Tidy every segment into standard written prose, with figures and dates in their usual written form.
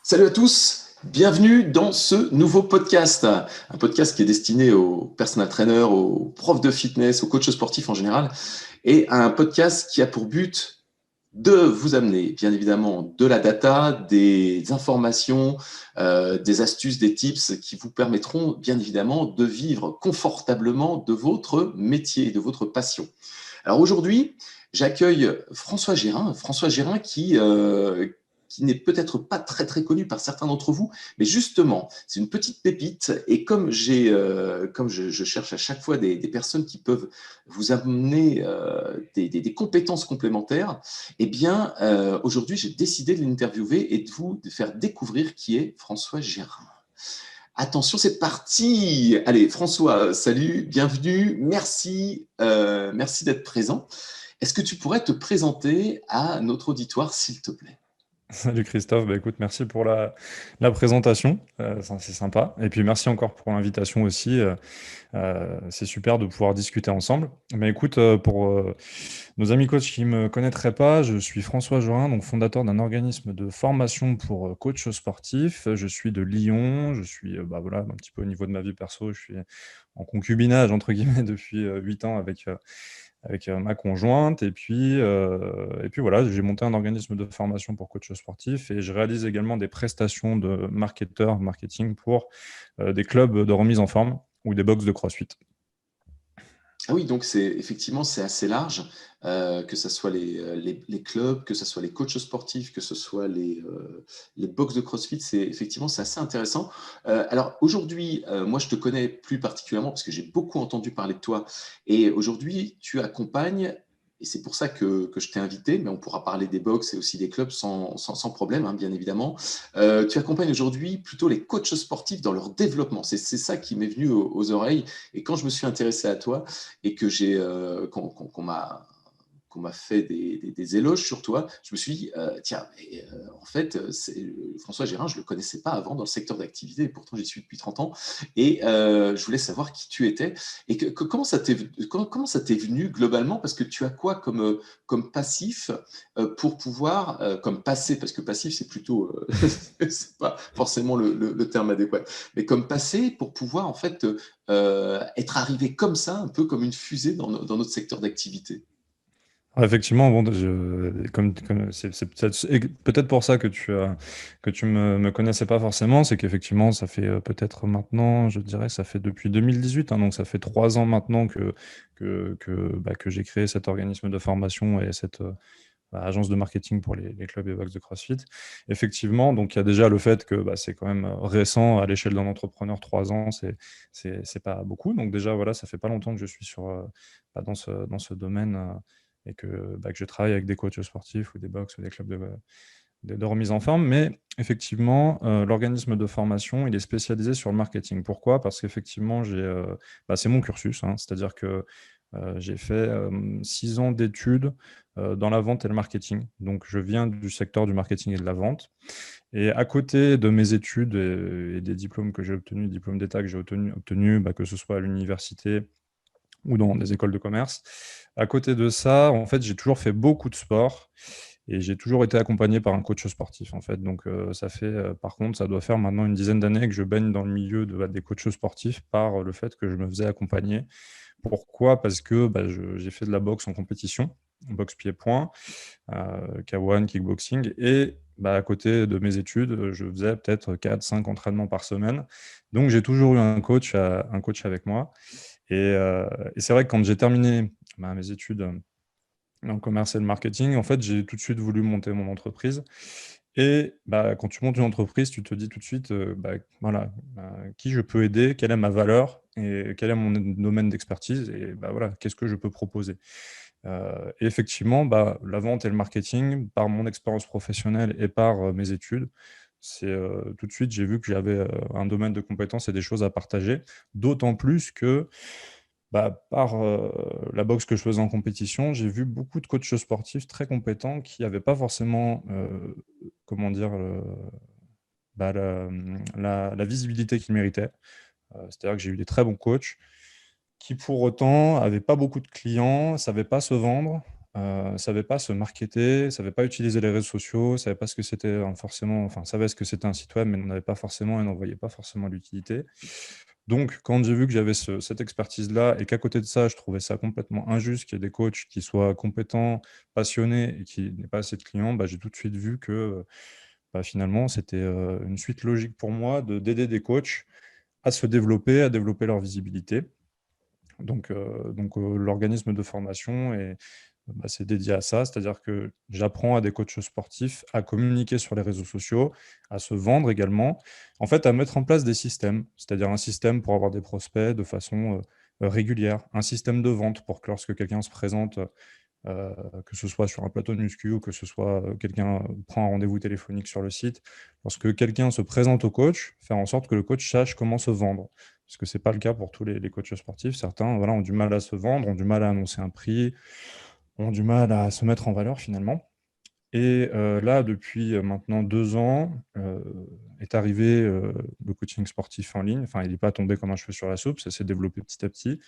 Salut à tous, bienvenue dans ce nouveau podcast. Un podcast qui est destiné aux personal trainers, aux profs de fitness, aux coachs sportifs en général, et un podcast qui a pour but de vous amener, bien évidemment, de la data, des informations, des astuces, des tips qui vous permettront, bien évidemment, de vivre confortablement de votre métier, de votre passion. Alors aujourd'hui, j'accueille François Gérin qui n'est peut-être pas très très connu par certains d'entre vous, mais justement, c'est une petite pépite. Et comme je cherche à chaque fois des personnes qui peuvent vous amener des compétences complémentaires, eh bien, aujourd'hui, j'ai décidé de l'interviewer et de vous faire découvrir qui est François Gérin. Attention, c'est parti. Allez, François, salut, bienvenue, merci d'être présent. Est-ce que tu pourrais te présenter à notre auditoire, s'il te plaît? Salut Christophe, écoute, merci pour la présentation, c'est sympa. Et puis merci encore pour l'invitation aussi, c'est super de pouvoir discuter ensemble. Mais écoute, pour nos amis coachs qui ne me connaîtraient pas, je suis François Jorin, donc fondateur d'un organisme de formation pour coachs sportifs. Je suis de Lyon, je suis voilà, un petit peu au niveau de ma vie perso, je suis en concubinage entre guillemets depuis 8 ans avec ma conjointe. Et puis voilà, j'ai monté un organisme de formation pour coach sportif et je réalise également des prestations de marketeur, marketing pour des clubs de remise en forme ou des box de CrossFit. Ah oui, donc effectivement, c'est assez large, que ce soit les clubs, que ce soit les coachs sportifs, que ce soit les box de CrossFit, effectivement, c'est assez intéressant. Alors aujourd'hui, moi, je te connais plus particulièrement parce que j'ai beaucoup entendu parler de toi. Et aujourd'hui, tu accompagnes, et c'est pour ça que je t'ai invité, mais on pourra parler des box et aussi des clubs sans problème, hein, bien évidemment. Tu accompagnes aujourd'hui plutôt les coachs sportifs dans leur développement. C'est ça qui m'est venu aux oreilles. Et quand je me suis intéressé à toi, et que qu'on m'a fait des éloges sur toi, je me suis dit, tiens, mais, en fait, François Gérin, je ne le connaissais pas avant dans le secteur d'activité, et pourtant j'y suis depuis 30 ans, et je voulais savoir qui tu étais, et comment ça t'est venu globalement, parce que tu as quoi comme passif pour pouvoir, comme passé, parce que passif c'est plutôt, c'est pas forcément le terme adéquat, mais comme passé pour pouvoir en fait être arrivé comme ça, un peu comme une fusée dans notre secteur d'activité. Effectivement, bon, comme c'est peut-être pour ça que tu me connaissais pas forcément, c'est qu'effectivement, ça fait peut-être maintenant, je dirais, ça fait depuis 2018, hein, donc ça fait 3 ans maintenant que j'ai créé cet organisme de formation et cette agence de marketing pour les clubs et box de CrossFit. Effectivement, donc il y a déjà le fait que c'est quand même récent à l'échelle d'un entrepreneur, 3 ans, c'est pas beaucoup. Donc déjà, voilà, ça fait pas longtemps que je suis dans ce domaine et que je travaille avec des coachs sportifs ou des box ou des clubs de remise en forme. Mais effectivement, l'organisme de formation, il est spécialisé sur le marketing. Pourquoi? Parce qu'effectivement, c'est mon cursus, hein, c'est-à-dire que j'ai fait 6 ans d'études dans la vente et le marketing. Donc, je viens du secteur du marketing et de la vente. Et à côté de mes études et des diplômes que j'ai obtenus, diplômes d'État que j'ai obtenus, que ce soit à l'université ou dans des écoles de commerce, à côté de ça, en fait, j'ai toujours fait beaucoup de sport et j'ai toujours été accompagné par un coach sportif, en fait. Donc, ça fait, par contre, ça doit faire maintenant une dizaine d'années que je baigne dans le milieu des coachs sportifs par le fait que je me faisais accompagner. Pourquoi? Parce que j'ai fait de la boxe en compétition, boxe pied-point, K1, kickboxing, et à côté de mes études, je faisais peut-être 4, 5 entraînements par semaine. Donc j'ai toujours eu un coach avec moi. Et c'est vrai que quand j'ai terminé mes études en commerce et le marketing, en fait, j'ai tout de suite voulu monter mon entreprise. Et quand tu montes une entreprise, tu te dis tout de suite, voilà, qui je peux aider, quelle est ma valeur et quel est mon domaine d'expertise et voilà, qu'est-ce que je peux proposer. Et effectivement, la vente et le marketing, par mon expérience professionnelle et par mes études, tout de suite, j'ai vu que j'avais un domaine de compétences et des choses à partager, d'autant plus que par la boxe que je faisais en compétition, j'ai vu beaucoup de coachs sportifs très compétents qui n'avaient pas forcément, comment dire, la visibilité qu'ils méritaient. C'est-à-dire que j'ai eu des très bons coachs qui, pour autant, n'avaient pas beaucoup de clients, ne savaient pas se vendre, savait pas se marketer, savait pas utiliser les réseaux sociaux, savait pas ce que c'était forcément, enfin, savait ce que c'était un site web, mais n'en avait pas forcément et n'en voyait pas forcément l'utilité. Donc, quand j'ai vu que j'avais cette expertise-là et qu'à côté de ça, je trouvais ça complètement injuste qu'il y ait des coachs qui soient compétents, passionnés et qui n'aient pas assez de clients, bah, j'ai tout de suite vu que bah, finalement, c'était une suite logique pour moi d'aider des coachs à développer leur visibilité. Donc, l'organisme de formation bah, c'est dédié à ça, c'est-à-dire que j'apprends à des coachs sportifs à communiquer sur les réseaux sociaux, à se vendre également, en fait, à mettre en place des systèmes, c'est-à-dire un système pour avoir des prospects de façon régulière, un système de vente pour que lorsque quelqu'un se présente, que ce soit sur un plateau de muscu ou que ce soit quelqu'un prend un rendez-vous téléphonique sur le site, lorsque quelqu'un se présente au coach, faire en sorte que le coach sache comment se vendre. Parce que ce n'est pas le cas pour tous les coachs sportifs. Certains voilà, ont du mal à se vendre, ont du mal à annoncer un prix, ont du mal à se mettre en valeur finalement. Et là, depuis maintenant 2 ans, est arrivé le coaching sportif en ligne. Enfin, il n'est pas tombé comme un cheveu sur la soupe, ça s'est développé petit à petit.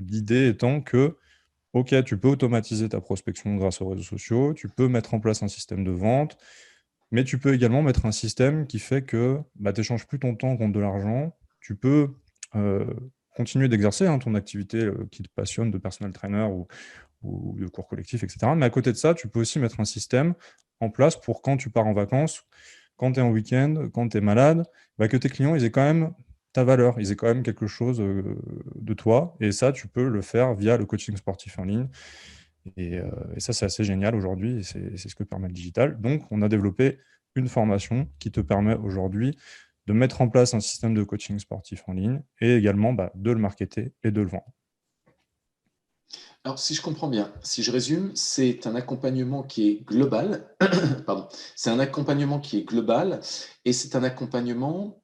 L'idée étant que OK, tu peux automatiser ta prospection grâce aux réseaux sociaux, tu peux mettre en place un système de vente, mais tu peux également mettre un système qui fait que bah, tu n'échanges plus ton temps contre de l'argent. Tu peux euh, continuer d'exercer ton activité qui te passionne de personal trainer ou de cours collectifs, etc. Mais à côté de ça, tu peux aussi mettre un système en place pour quand tu pars en vacances, quand tu es en week-end, quand tu es malade, bah, que tes clients ils aient quand même ta valeur, ils aient quand même quelque chose de toi. Et ça, tu peux le faire via le coaching sportif en ligne. Et ça, c'est assez génial aujourd'hui, et c'est ce que permet le digital. Donc, on a développé une formation qui te permet aujourd'hui de mettre en place un système de coaching sportif en ligne et également bah, de le marketer et de le vendre. Alors, si je comprends bien, si je résume, c'est un accompagnement qui est global. Pardon. C'est un accompagnement qui est global et c'est un accompagnement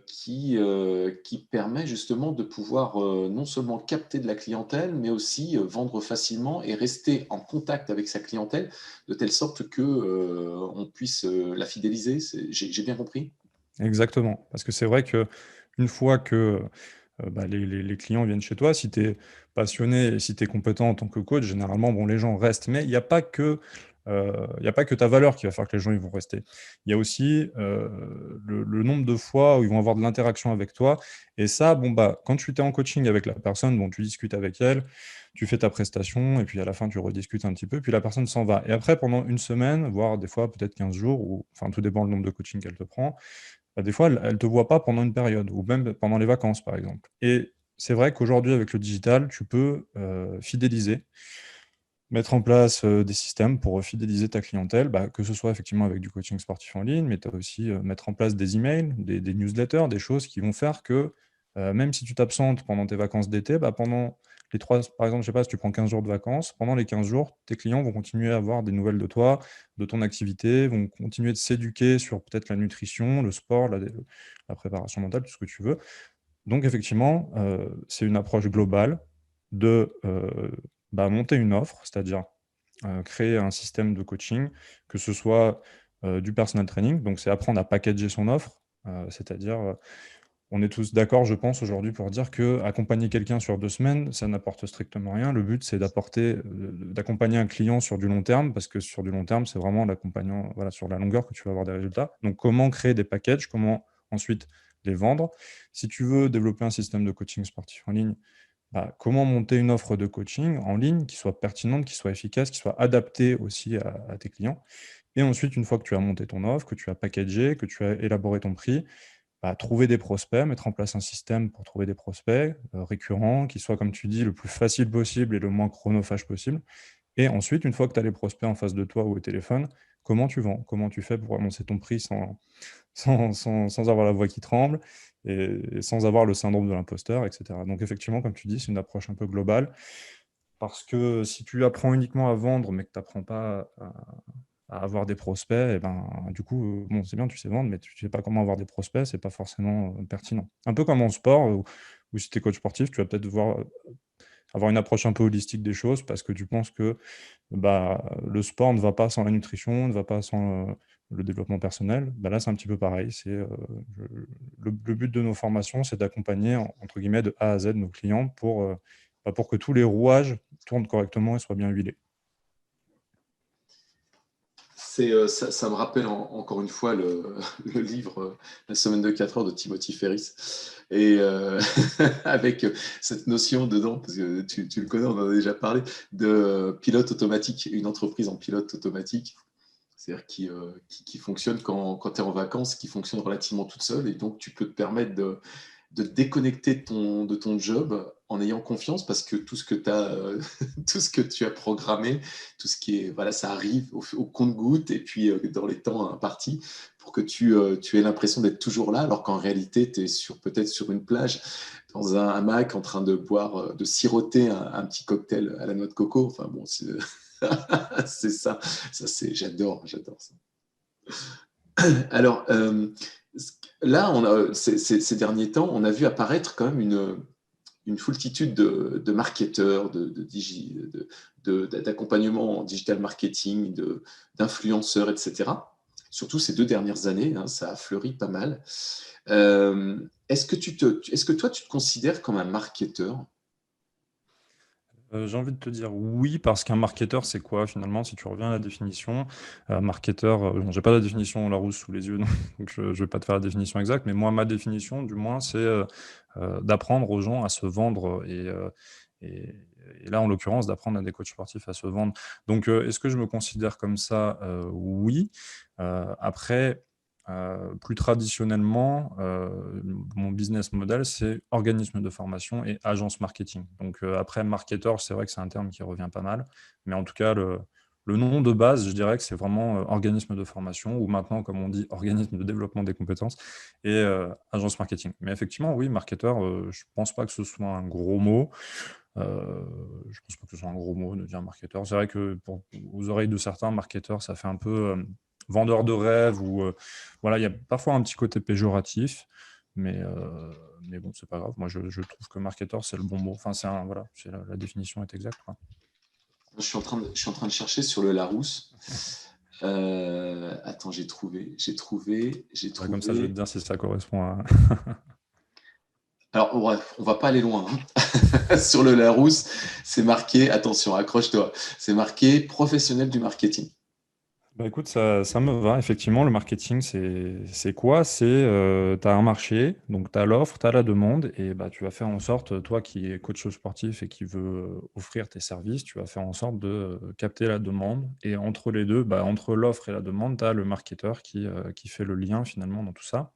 qui permet justement de pouvoir non seulement capter de la clientèle, mais aussi vendre facilement et rester en contact avec sa clientèle de telle sorte que on puisse la fidéliser. J'ai bien compris? Exactement. Parce que c'est vrai que une fois que bah, les clients viennent chez toi, si tu es passionné et si tu es compétent en tant que coach, généralement, bon, les gens restent. Mais il y a pas que ta valeur qui va faire que les gens ils vont rester. Il y a aussi le nombre de fois où ils vont avoir de l'interaction avec toi. Et ça, bon, bah, quand tu es en coaching avec la personne, bon, tu discutes avec elle, tu fais ta prestation, et puis à la fin, tu rediscutes un petit peu, puis la personne s'en va. Et après, pendant une semaine, voire des fois peut-être 15 jours, ou enfin, tout dépend du nombre de coaching qu'elle te prend, bah, des fois, elle ne te voit pas pendant une période, ou même pendant les vacances, par exemple. Et c'est vrai qu'aujourd'hui, avec le digital, tu peux fidéliser, mettre en place des systèmes pour fidéliser ta clientèle, bah, que ce soit effectivement avec du coaching sportif en ligne, mais tu as aussi mettre en place des emails, des newsletters, des choses qui vont faire que même si tu t'absentes pendant tes vacances d'été, bah, pendant les trois, par exemple, je sais pas, si tu prends 15 jours de vacances, pendant les 15 jours, tes clients vont continuer à avoir des nouvelles de toi, de ton activité, vont continuer de s'éduquer sur peut-être la nutrition, le sport, la préparation mentale, tout ce que tu veux. Donc effectivement, c'est une approche globale de bah, monter une offre, c'est-à-dire créer un système de coaching, que ce soit du personal training, donc c'est apprendre à packager son offre, c'est-à-dire, on est tous d'accord, je pense, aujourd'hui pour dire que accompagner quelqu'un sur 2 semaines, ça n'apporte strictement rien. Le but, c'est d'accompagner un client sur du long terme, parce que sur du long terme, c'est vraiment l'accompagnant, voilà, sur la longueur que tu vas avoir des résultats. Donc, comment créer des packages, comment ensuite les vendre. Si tu veux développer un système de coaching sportif en ligne, bah, comment monter une offre de coaching en ligne qui soit pertinente, qui soit efficace, qui soit adaptée aussi à tes clients. Et ensuite, une fois que tu as monté ton offre, que tu as packagé, que tu as élaboré ton prix, bah, trouver des prospects, mettre en place un système pour trouver des prospects récurrents, qui soient, comme tu dis, le plus facile possible et le moins chronophage possible. Et ensuite, une fois que tu as les prospects en face de toi ou au téléphone, comment tu vends? Comment tu fais pour annoncer ton prix sans avoir la voix qui tremble et sans avoir le syndrome de l'imposteur, etc. Donc effectivement, comme tu dis, c'est une approche un peu globale, parce que si tu apprends uniquement à vendre, mais que tu n'apprends pas à avoir des prospects, et ben, du coup, bon, c'est bien, tu sais vendre, mais tu sais pas comment avoir des prospects, c'est pas forcément pertinent. Un peu comme en sport, où si tu es coach sportif, tu vas peut-être devoir avoir une approche un peu holistique des choses, parce que tu penses que bah, le sport ne va pas sans la nutrition, ne va pas sans le développement personnel. Bah, là, c'est un petit peu pareil. Je- le but de nos formations, c'est d'accompagner, entre guillemets, de A à Z nos clients pour que tous les rouages tournent correctement et soient bien huilés. Ça me rappelle encore une fois le livre La semaine de 4 heures de Timothy Ferris. Et avec cette notion dedans, parce que tu le connais, on en a déjà parlé, de pilote automatique, une entreprise en pilote automatique, c'est-à-dire qui fonctionne quand tu es en vacances, qui fonctionne relativement toute seule. Et donc, tu peux te permettre de te déconnecter de ton job en ayant confiance parce que tout ce que, tout ce que tu as programmé, tout ce qui est, voilà, ça arrive au compte-goutte et puis dans les temps impartis pour que tu aies l'impression d'être toujours là, alors qu'en réalité, tu es peut-être sur une plage, dans un hamac, en train de boire, de siroter un petit cocktail à la noix de coco. Enfin bon, c'est ça. J'adore ça. Alors, là, ces derniers temps, on a vu apparaître quand même une foultitude de marketeurs, d'accompagnement en digital marketing, d'influenceurs, etc. Surtout ces 2 dernières années, hein, ça a fleuri pas mal. Est-ce que toi, tu te considères comme un marketeur? J'ai envie de te dire oui, parce qu'un marketeur, c'est quoi finalement? Si tu reviens à la définition, marketeur, bon, j'ai pas la définition Larousse sous les yeux, donc je vais pas te faire la définition exacte, mais moi, ma définition, du moins, c'est d'apprendre aux gens à se vendre et, et là, en l'occurrence, d'apprendre à des coachs sportifs à se vendre. Donc, est-ce que je me considère comme ça? Oui. Après, plus traditionnellement, mon business model, c'est organisme de formation et agence marketing. Donc après, marketeur, c'est vrai que c'est un terme qui revient pas mal, mais en tout cas, le nom de base, je dirais que c'est vraiment organisme de formation, ou maintenant, comme on dit, organisme de développement des compétences, et agence marketing. Mais effectivement, oui, marketeur, je pense pas que ce soit un gros mot. Je pense pas que ce soit un gros mot de dire marketeur. C'est vrai que aux oreilles de certains, marketeur, ça fait un peu vendeur de rêve ou voilà, il y a parfois un petit côté péjoratif, mais bon, c'est pas grave. Moi, je trouve que marketeur, c'est le bon mot. Enfin, voilà, la définition est exacte, quoi. Je suis en train de chercher sur le Larousse. Attends, j'ai Ouais, comme ça, je vais te trouvé. dire si ça correspond à. Alors, bref, on va pas aller loin, hein. Sur le Larousse, c'est marqué, attention, accroche-toi, c'est marqué professionnel du marketing. Bah écoute, ça me va. Effectivement, le marketing, c'est quoi? Tu as un marché, donc tu as l'offre, tu as la demande, et bah, tu vas faire en sorte, toi qui es coach sportif et qui veux offrir tes services, tu vas faire en sorte de capter la demande. Et entre les deux, bah, entre l'offre et la demande, tu as le marketeur qui fait le lien finalement dans tout ça.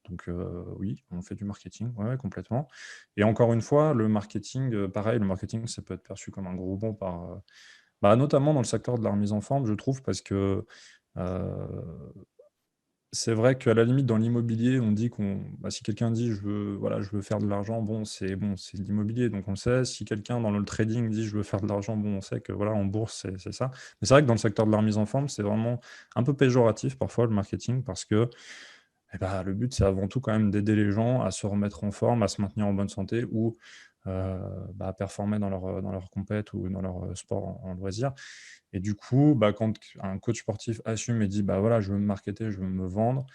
Donc oui, on fait du marketing, ouais, ouais, complètement. Et encore une fois, le marketing, pareil, le marketing, ça peut être perçu comme un gros bond bah, notamment dans le secteur de la remise en forme, je trouve, parce que c'est vrai qu'à la limite, dans l'immobilier, on dit bah, si quelqu'un dit voilà, je veux faire de l'argent, bon, c'est de l'immobilier, donc on le sait. Si quelqu'un dans le trading dit je veux faire de l'argent, bon, on sait que voilà, en bourse, c'est ça. Mais c'est vrai que dans le secteur de la remise en forme, c'est vraiment un peu péjoratif parfois le marketing, parce que eh ben, le but, c'est avant tout quand même d'aider les gens à se remettre en forme, à se maintenir en bonne santé ou bah, à performer dans leur compète ou dans leur sport en loisir. Et du coup, bah, quand un coach sportif assume et dit bah voilà, je veux me marketer, je veux me vendre,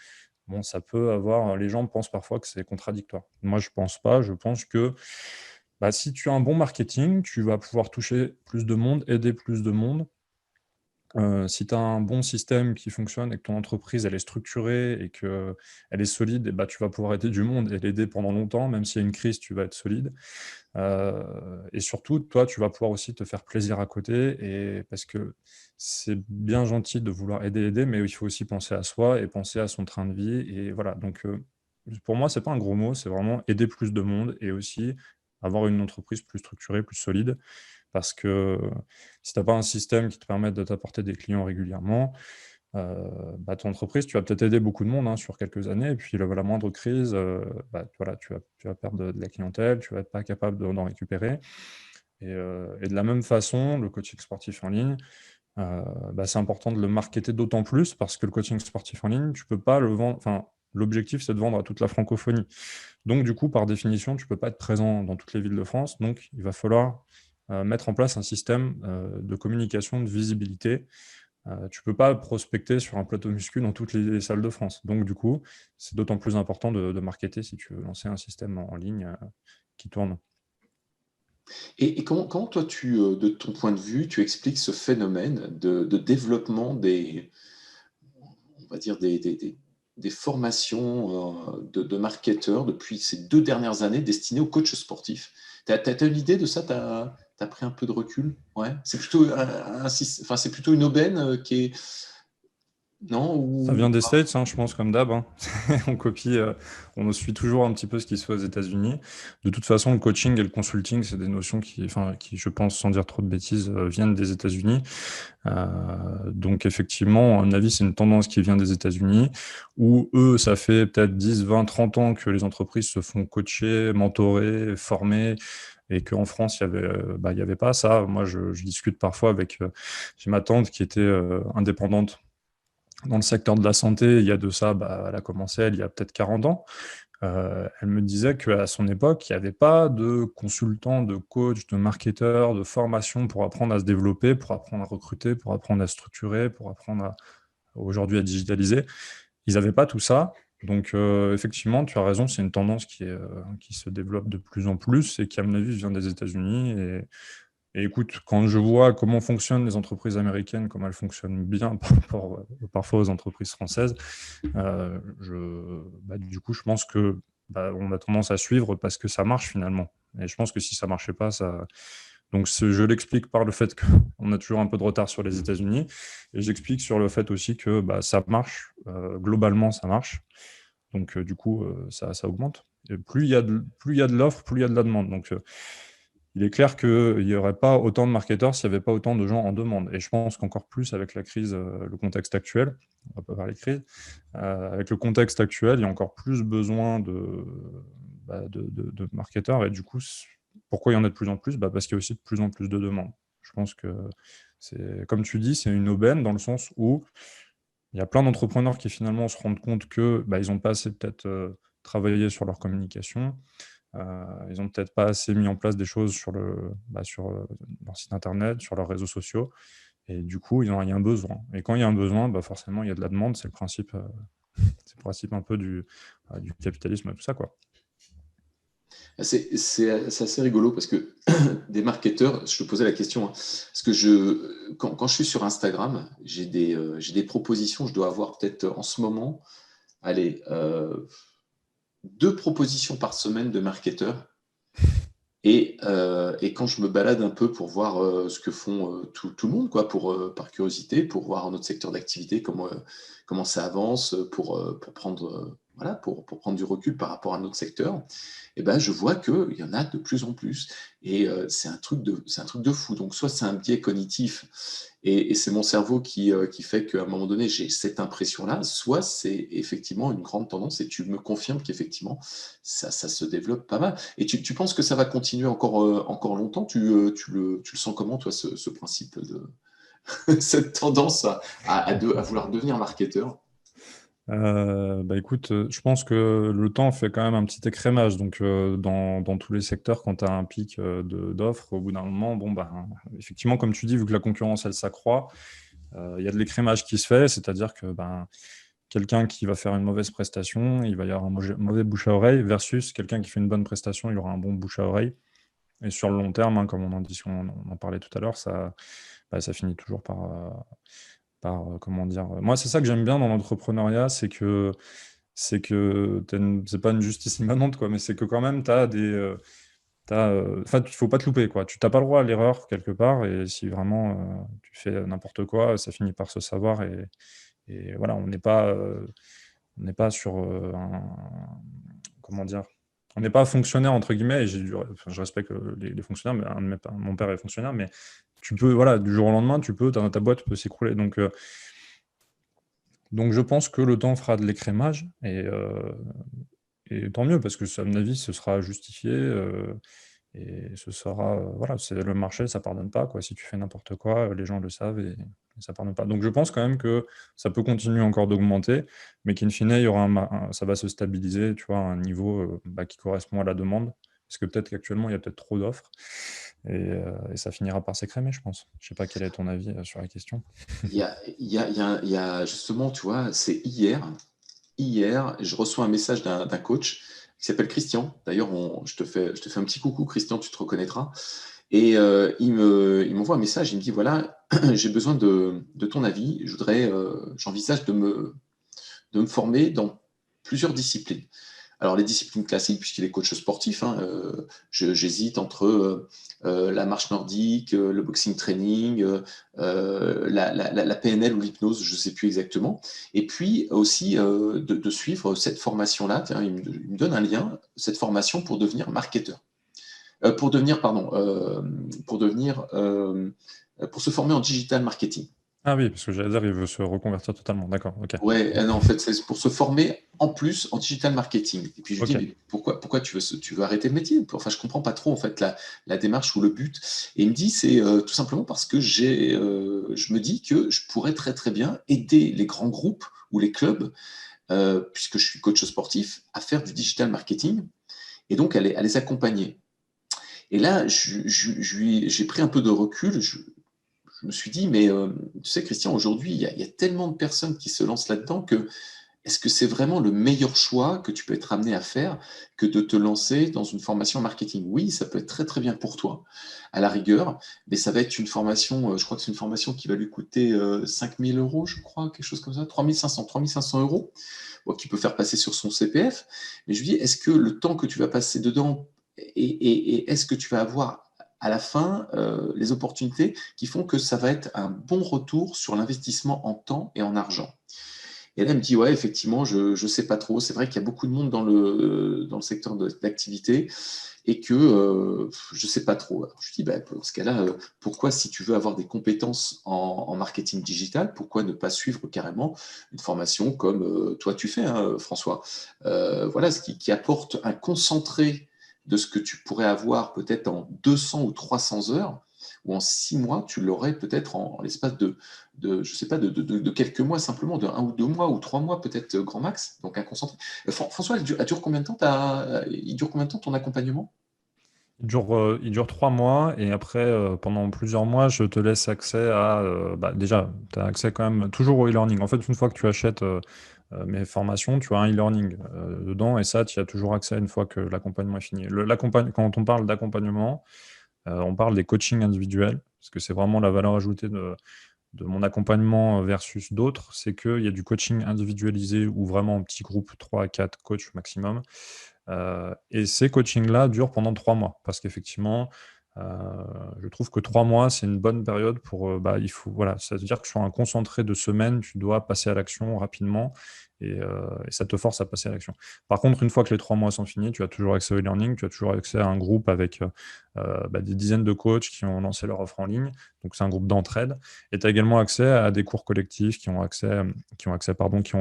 bon, ça peut avoir. Les gens pensent parfois que c'est contradictoire. Moi, je pense pas. Je pense que bah, si tu as un bon marketing, tu vas pouvoir toucher plus de monde, aider plus de monde. Si tu as un bon système qui fonctionne et que ton entreprise elle est structurée et qu'elle est solide, et bah, tu vas pouvoir aider du monde et l'aider pendant longtemps, même s'il y a une crise, tu vas être solide. Et surtout, toi, tu vas pouvoir aussi te faire plaisir à côté, et parce que c'est bien gentil de vouloir aider, mais il faut aussi penser à soi et penser à son train de vie. Et voilà, donc pour moi, c'est pas un gros mot, c'est vraiment aider plus de monde et aussi avoir une entreprise plus structurée, plus solide. Parce que si tu n'as pas un système qui te permette de t'apporter des clients régulièrement, bah, ton entreprise, tu vas peut-être aider beaucoup de monde hein, sur quelques années, et puis la moindre crise, bah, voilà, tu vas perdre de la clientèle, tu vas être pas capable d'en récupérer. Et de la même façon, le coaching sportif en ligne, bah, c'est important de le marketer d'autant plus parce que le coaching sportif en ligne, tu peux pas le vendre. Enfin, l'objectif, c'est de vendre à toute la francophonie. Donc, du coup, par définition, tu peux pas être présent dans toutes les villes de France. Donc, il va falloir mettre en place un système de communication, de visibilité. Tu peux pas prospecter sur un plateau muscu dans toutes les salles de France. Donc, du coup, c'est d'autant plus important de marketer si tu veux lancer un système en ligne qui tourne. Et comment toi, de ton point de vue, tu expliques ce phénomène de développement on va dire, des formations de marketeurs depuis ces 2 dernières années destinées aux coachs sportifs. Tu as une idée de ça? Tu as pris un peu de recul? Ouais. C'est plutôt, c'est plutôt une aubaine qui est. Non Ça ou... vient des States, hein, je pense, comme d'hab, hein. On copie, on suit toujours un petit peu ce qui se fait aux États-Unis. De toute façon, le coaching et le consulting, c'est des notions qui, je pense, sans dire trop de bêtises, viennent des États-Unis. Donc, effectivement, à mon avis, c'est une tendance qui vient des États-Unis, où eux, ça fait peut-être 10, 20, 30 ans que les entreprises se font coacher, mentorer, former, et qu'en France, il y avait pas ça. Moi, je discute parfois avec j'ai ma tante qui était indépendante dans le secteur de la santé. Il y a de ça, elle a commencé, il y a peut-être 40 ans. Elle me disait qu'à son époque, il n'y avait pas de consultants, de coachs, de marketeurs, de formation pour apprendre à se développer, pour apprendre à recruter, pour apprendre à structurer, pour apprendre aujourd'hui à digitaliser. Ils n'avaient pas tout ça. Donc, effectivement, tu as raison, c'est une tendance qui se développe de plus en plus et qui, à mon avis, vient des États-Unis. Et écoute, quand je vois comment fonctionnent les entreprises américaines, comment elles fonctionnent bien par rapport parfois aux entreprises françaises, du coup, je pense que on a tendance à suivre parce que ça marche finalement. Et je pense que si ça marchait pas, ça. Donc, je l'explique par le fait qu'on a toujours un peu de retard sur les États-Unis, et j'explique sur le fait aussi que ça marche, globalement, ça marche. Donc, du coup, ça augmente. Et plus il y a de l'offre, plus il y a de la demande. Donc, il est clair qu'il n'y aurait pas autant de marketeurs s'il n'y avait pas autant de gens en demande. Et je pense qu'encore plus avec la crise, le contexte actuel, on va pas parler de crise, avec le contexte actuel, il y a encore plus besoin de marketeurs. Et du coup, pourquoi il y en a de plus en plus? Parce qu'il y a aussi de plus en plus de demandes. Je pense que c'est, comme tu dis, c'est une aubaine dans le sens où il y a plein d'entrepreneurs qui finalement se rendent compte que ils n'ont pas assez peut-être travaillé sur leur communication. Ils n'ont peut-être pas assez mis en place des choses sur leur site internet, sur leurs réseaux sociaux. Et du coup, il y a un besoin. Et quand il y a un besoin, forcément, il y a de la demande. C'est le principe un peu du capitalisme, tout ça, quoi. C'est assez rigolo parce que des marketeurs, je te posais la question, hein, parce que quand je suis sur Instagram, j'ai des propositions. Je dois avoir peut-être en ce moment, allez, 2 propositions par semaine de marketeurs. Et quand je me balade un peu pour voir ce que font tout le monde, quoi, par curiosité, pour voir notre secteur d'activité, comment ça avance, pour prendre, voilà, pour prendre du recul par rapport à notre secteur, et ben, je vois qu'il y en a de plus en plus. Et c'est un truc de fou. Donc, soit c'est un biais cognitif et c'est mon cerveau qui fait qu'à un moment donné, j'ai cette impression-là, soit c'est effectivement une grande tendance et tu me confirmes qu'effectivement, ça se développe pas mal. Et tu penses que ça va continuer encore longtemps? Tu le sens comment, toi, ce principe de cette tendance à vouloir devenir marketeur? Écoute, je pense que le temps fait quand même un petit écrémage. Donc, dans tous les secteurs, quand tu as un pic d'offres, au bout d'un moment, effectivement, comme tu dis, vu que la concurrence, elle s'accroît, il y a de l'écrémage qui se fait, c'est-à-dire que quelqu'un qui va faire une mauvaise prestation, il va y avoir un mauvais bouche à oreille, versus quelqu'un qui fait une bonne prestation, il y aura un bon bouche à oreille. Et sur le long terme, hein, comme on en parlait tout à l'heure, ça finit toujours comment dire. Moi, c'est ça que j'aime bien dans l'entrepreneuriat, c'est que c'est pas une justice immanente, quoi, mais c'est que quand même, tu as enfin, il faut pas te louper, quoi. Tu n'as pas le droit à l'erreur quelque part, et si vraiment tu fais n'importe quoi, ça finit par se savoir. Et voilà, on n'est pas sur comment dire, on n'est pas fonctionnaire entre guillemets. Et je respecte les fonctionnaires, mais mon père est fonctionnaire, mais tu peux, voilà, du jour au lendemain, ta boîte peut s'écrouler. Donc je pense que le temps fera de l'écrémage, et tant mieux, parce que à mon avis, ce sera justifié. Et ce sera, voilà, c'est le marché, ça pardonne pas, quoi. Si tu fais n'importe quoi, les gens le savent, et ça pardonne pas. Donc je pense quand même que ça peut continuer encore d'augmenter, mais qu'in fine, il y aura ça va se stabiliser, tu vois, à un niveau qui correspond à la demande. Parce que peut-être qu'actuellement, il y a peut-être trop d'offres, et ça finira par s'écrémer, je pense. Je sais pas quel est ton avis sur la question. Il y a justement, tu vois, c'est hier, je reçois un message d'un coach qui s'appelle Christian. D'ailleurs, je te fais un petit coucou, Christian, tu te reconnaîtras. Et il m'envoie un message, il me dit, voilà, j'ai besoin de ton avis, j'envisage de me former dans plusieurs disciplines. Alors, les disciplines classiques, puisqu'il est coach sportif, hein, j'hésite entre la marche nordique, le boxing training, la PNL ou l'hypnose, je ne sais plus exactement. Et puis aussi de suivre cette formation-là. Tiens, il me donne un lien, cette formation pour devenir marketeur. Pour devenir, pardon, pour se former en digital marketing. Ah oui, parce que j'allais dire, il veut se reconvertir totalement. D'accord, ok. Ouais, non, en fait, c'est pour se former en plus en digital marketing. Et puis je lui dis, Ok. mais pourquoi tu veux arrêter le métier? Enfin, je comprends pas trop en fait la démarche ou le but. Et il me dit, c'est tout simplement parce que je me dis que je pourrais très très bien aider les grands groupes ou les clubs, puisque je suis coach sportif, à faire du digital marketing et donc à les accompagner. Et là, j'ai pris un peu de recul. Je me suis dit, mais tu sais, Christian, aujourd'hui, il y a tellement de personnes qui se lancent là-dedans que est-ce que c'est vraiment le meilleur choix que tu peux être amené à faire que de te lancer dans une formation marketing? Oui, ça peut être très très bien pour toi, à la rigueur, mais ça va être une formation, je crois que c'est une formation qui va lui coûter 5 000 euros, je crois, quelque chose comme ça, 3 500 euros, bon, qui peut faire passer sur son CPF. Mais je lui dis, est-ce que le temps que tu vas passer dedans et est-ce que tu vas avoir à la fin les opportunités qui font que ça va être un bon retour sur l'investissement en temps et en argent? Et là, elle me dit, ouais, effectivement, je ne sais pas trop. C'est vrai qu'il y a beaucoup de monde dans le secteur d'activité et que je ne sais pas trop. Alors, je dis, bah, dans ce cas-là, pourquoi, si tu veux avoir des compétences en marketing digital, pourquoi ne pas suivre carrément une formation comme toi tu fais, hein, François? Voilà, qui apporte un concentré de ce que tu pourrais avoir peut-être en 200 ou 300 heures, ou en 6 mois, tu l'aurais peut-être en l'espace je sais pas, de quelques mois simplement, de 1 ou 2 mois ou 3 mois peut-être grand max, donc un concentré. François, elle dure combien de temps il dure combien de temps ton accompagnement? Il dure 3 mois et après, pendant plusieurs mois, je te laisse accès à. Bah, déjà, tu as accès quand même toujours au e-learning. En fait, une fois que tu achètes mes formations, tu as un e-learning dedans et ça, tu y as toujours accès une fois que l'accompagnement est fini. Quand on parle d'accompagnement, on parle des coachings individuels parce que c'est vraiment la valeur ajoutée de mon accompagnement versus d'autres, c'est qu'il y a du coaching individualisé ou vraiment en petit groupe, 3 à 4 coachs maximum. Et ces coachings-là durent pendant 3 mois parce qu'effectivement, euh, je trouve que 3 mois, c'est une bonne période pour. Bah, voilà, ça veut dire que sur un concentré de semaines, tu dois passer à l'action rapidement et ça te force à passer à l'action. Par contre, une fois que les 3 mois sont finis, tu as toujours accès au e-learning, tu as toujours accès à un groupe avec bah, des dizaines de coachs qui ont lancé leur offre en ligne. Donc, c'est un groupe d'entraide. Et tu as également accès à des cours collectifs qui ont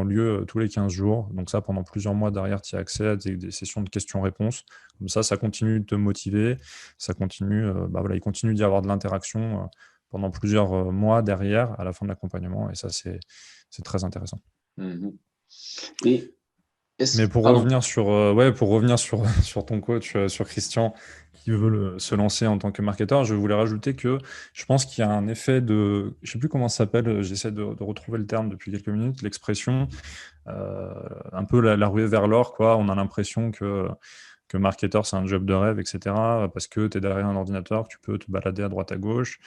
lieu tous les 15 jours. Donc ça, pendant plusieurs mois derrière, tu as accès à des sessions de questions-réponses. Comme ça continue de te motiver. Ça continue, bah voilà, il continue d'y avoir de l'interaction pendant plusieurs mois derrière, à la fin de l'accompagnement. Et ça, c'est très intéressant. Mhm. Et Mais pour pardon. revenir sur, sur ton coach, sur Christian, qui veut se lancer en tant que marketeur, je voulais rajouter que je pense qu'il y a un effet de, je sais plus comment ça s'appelle, j'essaie de retrouver le terme depuis quelques minutes, l'expression, un peu la ruée vers l'or, quoi. On a l'impression que marketeur, c'est un job de rêve, etc. Parce que tu es derrière un ordinateur, que tu peux te balader à droite à gauche.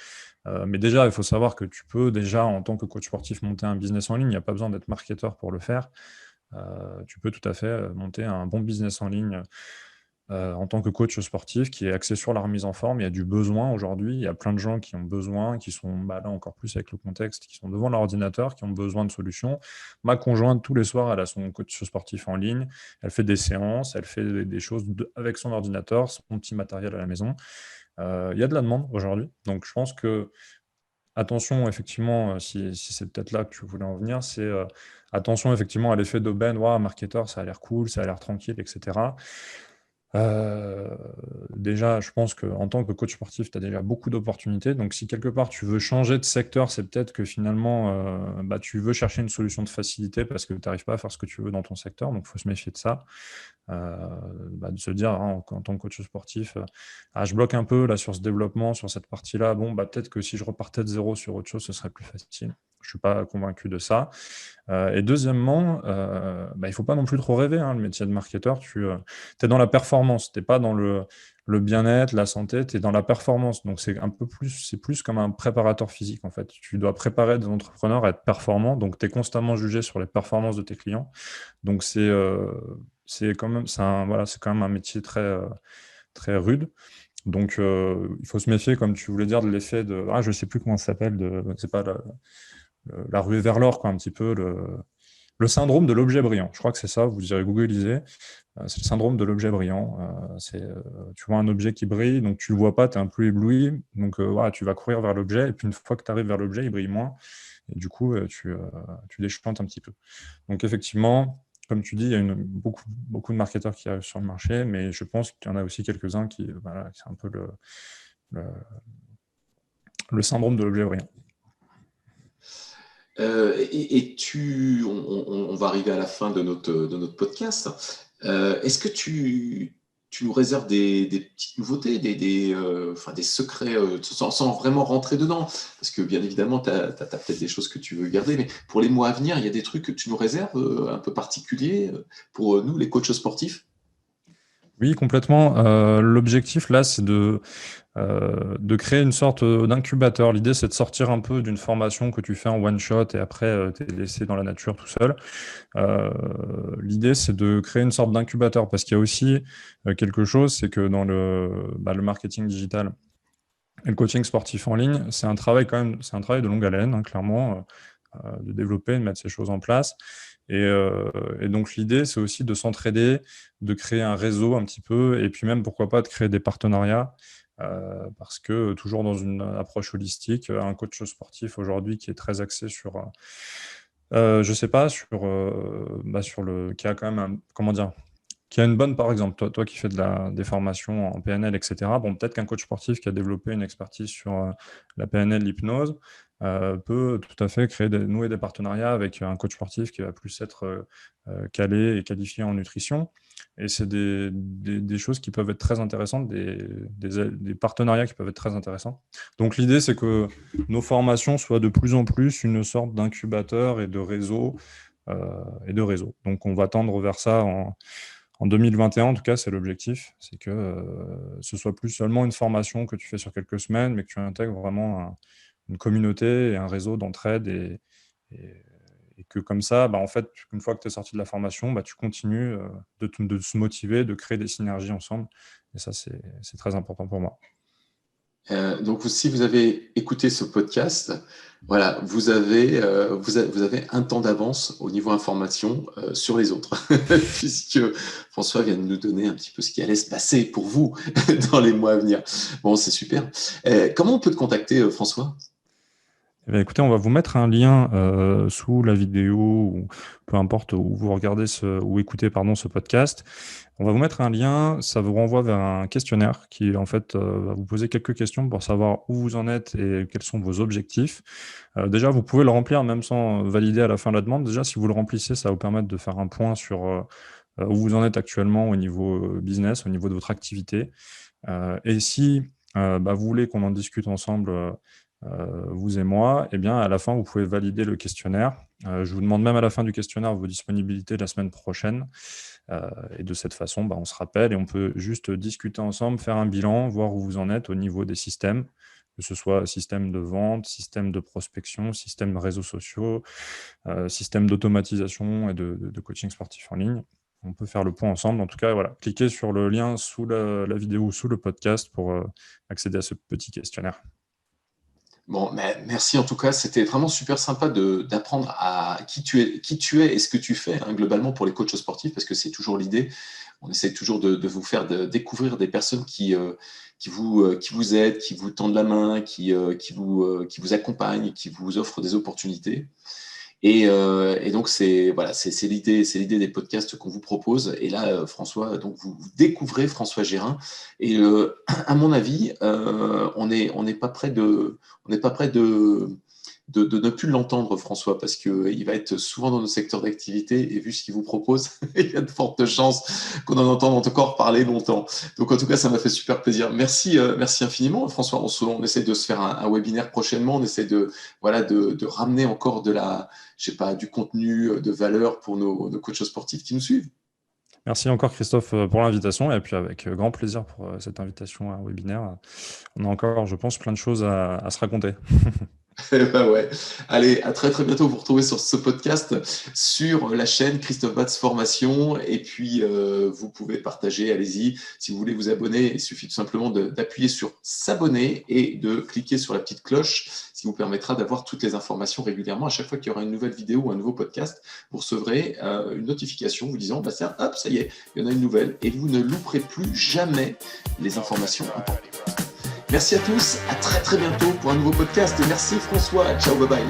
Mais déjà, il faut savoir que tu peux déjà, en tant que coach sportif, monter un business en ligne. Il n'y a pas besoin d'être marketeur pour le faire. Tu peux tout à fait monter un bon business en ligne en tant que coach sportif qui est axé sur la remise en forme. Il y a du besoin aujourd'hui. Il y a plein de gens qui ont besoin, qui sont bah, là encore plus avec le contexte, qui sont devant l'ordinateur, qui ont besoin de solutions. Ma conjointe, tous les soirs, elle a son coach sportif en ligne. Elle fait des séances, elle fait des choses avec son ordinateur, son petit matériel à la maison. Il y a de la demande aujourd'hui. Donc je pense que attention, effectivement, si c'est peut-être là que tu voulais en venir, c'est attention effectivement à l'effet d'aubaine. Ouah, marketeur, ça a l'air cool, ça a l'air tranquille, etc. Euh, Déjà, je pense qu'en tant que coach sportif, tu as déjà beaucoup d'opportunités. Donc, si quelque part tu veux changer de secteur, c'est peut-être que finalement, bah, tu veux chercher une solution de facilité parce que tu n'arrives pas à faire ce que tu veux dans ton secteur. Donc, il faut se méfier de ça. Bah, de se dire, hein, en tant que coach sportif, je bloque un peu là sur ce développement, sur cette partie-là. Bon, bah, peut-être que si je repartais de zéro sur autre chose, ce serait plus facile. Je ne suis pas convaincu de ça. Et deuxièmement, il ne faut pas non plus trop rêver. Le métier de marketeur, tu es dans la performance, tu n'es pas dans le bien-être, la santé, tu es dans la performance. Donc, c'est plus comme un préparateur physique, en fait. Tu dois préparer des entrepreneurs à être performants. Donc, tu es constamment jugé sur les performances de tes clients. Donc, c'est quand même, c'est quand même un métier très, très rude. Donc, il faut se méfier, comme tu voulais dire, de l'effet de... je ne sais plus comment ça s'appelle, c'est pas la ruée vers l'or, quoi, un petit peu, le syndrome de l'objet brillant. Je crois que c'est ça, vous irez googliser. C'est le syndrome de l'objet brillant. Tu vois un objet qui brille, donc tu ne le vois pas, tu es un peu ébloui, donc tu vas courir vers l'objet, et puis une fois que tu arrives vers l'objet, il brille moins, et du coup, tu déchantes un petit peu. Donc effectivement, comme tu dis, il y a beaucoup de marketeurs qui arrivent sur le marché, mais je pense qu'il y en a aussi quelques-uns qui c'est un peu le syndrome de l'objet brillant. On va arriver à la fin de notre podcast. Est-ce que tu nous réserves des petites nouveautés, des secrets, sans vraiment rentrer dedans? Parce que bien évidemment, tu as peut-être des choses que tu veux garder, mais pour les mois à venir, il y a des trucs que tu nous réserves un peu particuliers pour nous, les coachs sportifs? Oui, complètement. L'objectif, là, c'est de créer une sorte d'incubateur. L'idée, c'est de sortir un peu d'une formation que tu fais en one-shot et après, tu es laissé dans la nature tout seul. L'idée, c'est de créer une sorte d'incubateur parce qu'il y a aussi quelque chose, c'est que dans le marketing digital et le coaching sportif en ligne, c'est un travail quand même, c'est un travail de longue haleine, clairement, de développer, de mettre ces choses en place. Et donc, l'idée, c'est aussi de s'entraider, de créer un réseau un petit peu, et puis même, pourquoi pas, de créer des partenariats, parce que toujours dans une approche holistique, un coach sportif aujourd'hui qui est très axé sur, je sais pas, qui a quand même, comment dire, qui a une bonne, par exemple, toi qui fais des formations en PNL, etc. Bon, peut-être qu'un coach sportif qui a développé une expertise sur la PNL, l'hypnose, peut tout à fait nouer des partenariats avec un coach sportif qui va plus être calé et qualifié en nutrition. Et c'est des choses qui peuvent être très intéressantes, des partenariats qui peuvent être très intéressants. Donc l'idée, c'est que nos formations soient de plus en plus une sorte d'incubateur et de réseau. Donc on va tendre vers ça en 2021, en tout cas, c'est l'objectif. C'est que ce soit plus seulement une formation que tu fais sur quelques semaines, mais que tu intègres vraiment une communauté et un réseau d'entraide et- et que comme ça, en fait, une fois que tu es sorti de la formation, tu continues de se motiver, de créer des synergies ensemble. Et ça, c'est très important pour moi. Donc, si vous avez écouté ce podcast, voilà, vous avez un temps d'avance au niveau information sur les autres, puisque François vient de nous donner un petit peu ce qui allait se passer pour vous dans les mois à venir. Bon, c'est super. Comment on peut te contacter, François? Eh bien, écoutez, on va vous mettre un lien sous la vidéo ou peu importe où vous regardez ou écoutez ce podcast. On va vous mettre un lien, ça vous renvoie vers un questionnaire qui en fait va vous poser quelques questions pour savoir où vous en êtes et quels sont vos objectifs. Déjà, vous pouvez le remplir même sans valider à la fin de la demande. Déjà, si vous le remplissez, ça va vous permettre de faire un point sur où vous en êtes actuellement au niveau business, au niveau de votre activité. Et si vous voulez qu'on en discute ensemble, vous et moi, eh bien, à la fin, vous pouvez valider le questionnaire. Je vous demande même à la fin du questionnaire vos disponibilités la semaine prochaine. Et de cette façon, on se rappelle et on peut juste discuter ensemble, faire un bilan, voir où vous en êtes au niveau des systèmes, que ce soit système de vente, système de prospection, système de réseaux sociaux, système d'automatisation et de coaching sportif en ligne. On peut faire le point ensemble. En tout cas, voilà, cliquez sur le lien sous la vidéo ou sous le podcast pour accéder à ce petit questionnaire. Bon, mais merci en tout cas, c'était vraiment super sympa d'apprendre à qui tu es et ce que tu fais globalement pour les coachs sportifs, parce que c'est toujours l'idée. On essaie toujours de vous faire découvrir des personnes qui vous aident, qui vous tendent la main, qui vous accompagnent, qui vous offrent des opportunités. Et donc c'est l'idée des podcasts qu'on vous propose. Et là, François, donc vous découvrez François Gérin. Et à mon avis, on n'est pas près de de ne plus l'entendre, François, parce qu'il va être souvent dans nos secteurs d'activité et vu ce qu'il vous propose, il y a de fortes chances qu'on en entende encore parler longtemps. Donc, en tout cas, ça m'a fait super plaisir. Merci infiniment, François. On essaie de se faire un webinaire prochainement. On essaie de ramener encore du contenu de valeur pour nos coachs sportifs qui nous suivent. Merci encore Christophe pour l'invitation et puis avec grand plaisir pour cette invitation à un webinaire. On a encore, je pense, plein de choses à se raconter. Ouais. Allez, à très très bientôt. Vous retrouvez sur ce podcast sur la chaîne Christophe Batz Formation. Et puis, vous pouvez partager, allez-y. Si vous voulez vous abonner, il suffit tout simplement d'appuyer sur s'abonner et de cliquer sur la petite cloche, ce qui vous permettra d'avoir toutes les informations régulièrement. À chaque fois qu'il y aura une nouvelle vidéo ou un nouveau podcast, vous recevrez une notification vous disant, tiens, hop, ça y est, il y en a une nouvelle. Et vous ne louperez plus jamais les informations importantes. Merci à tous, à très très bientôt pour un nouveau podcast et merci François, ciao, bye bye.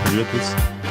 Salut à tous.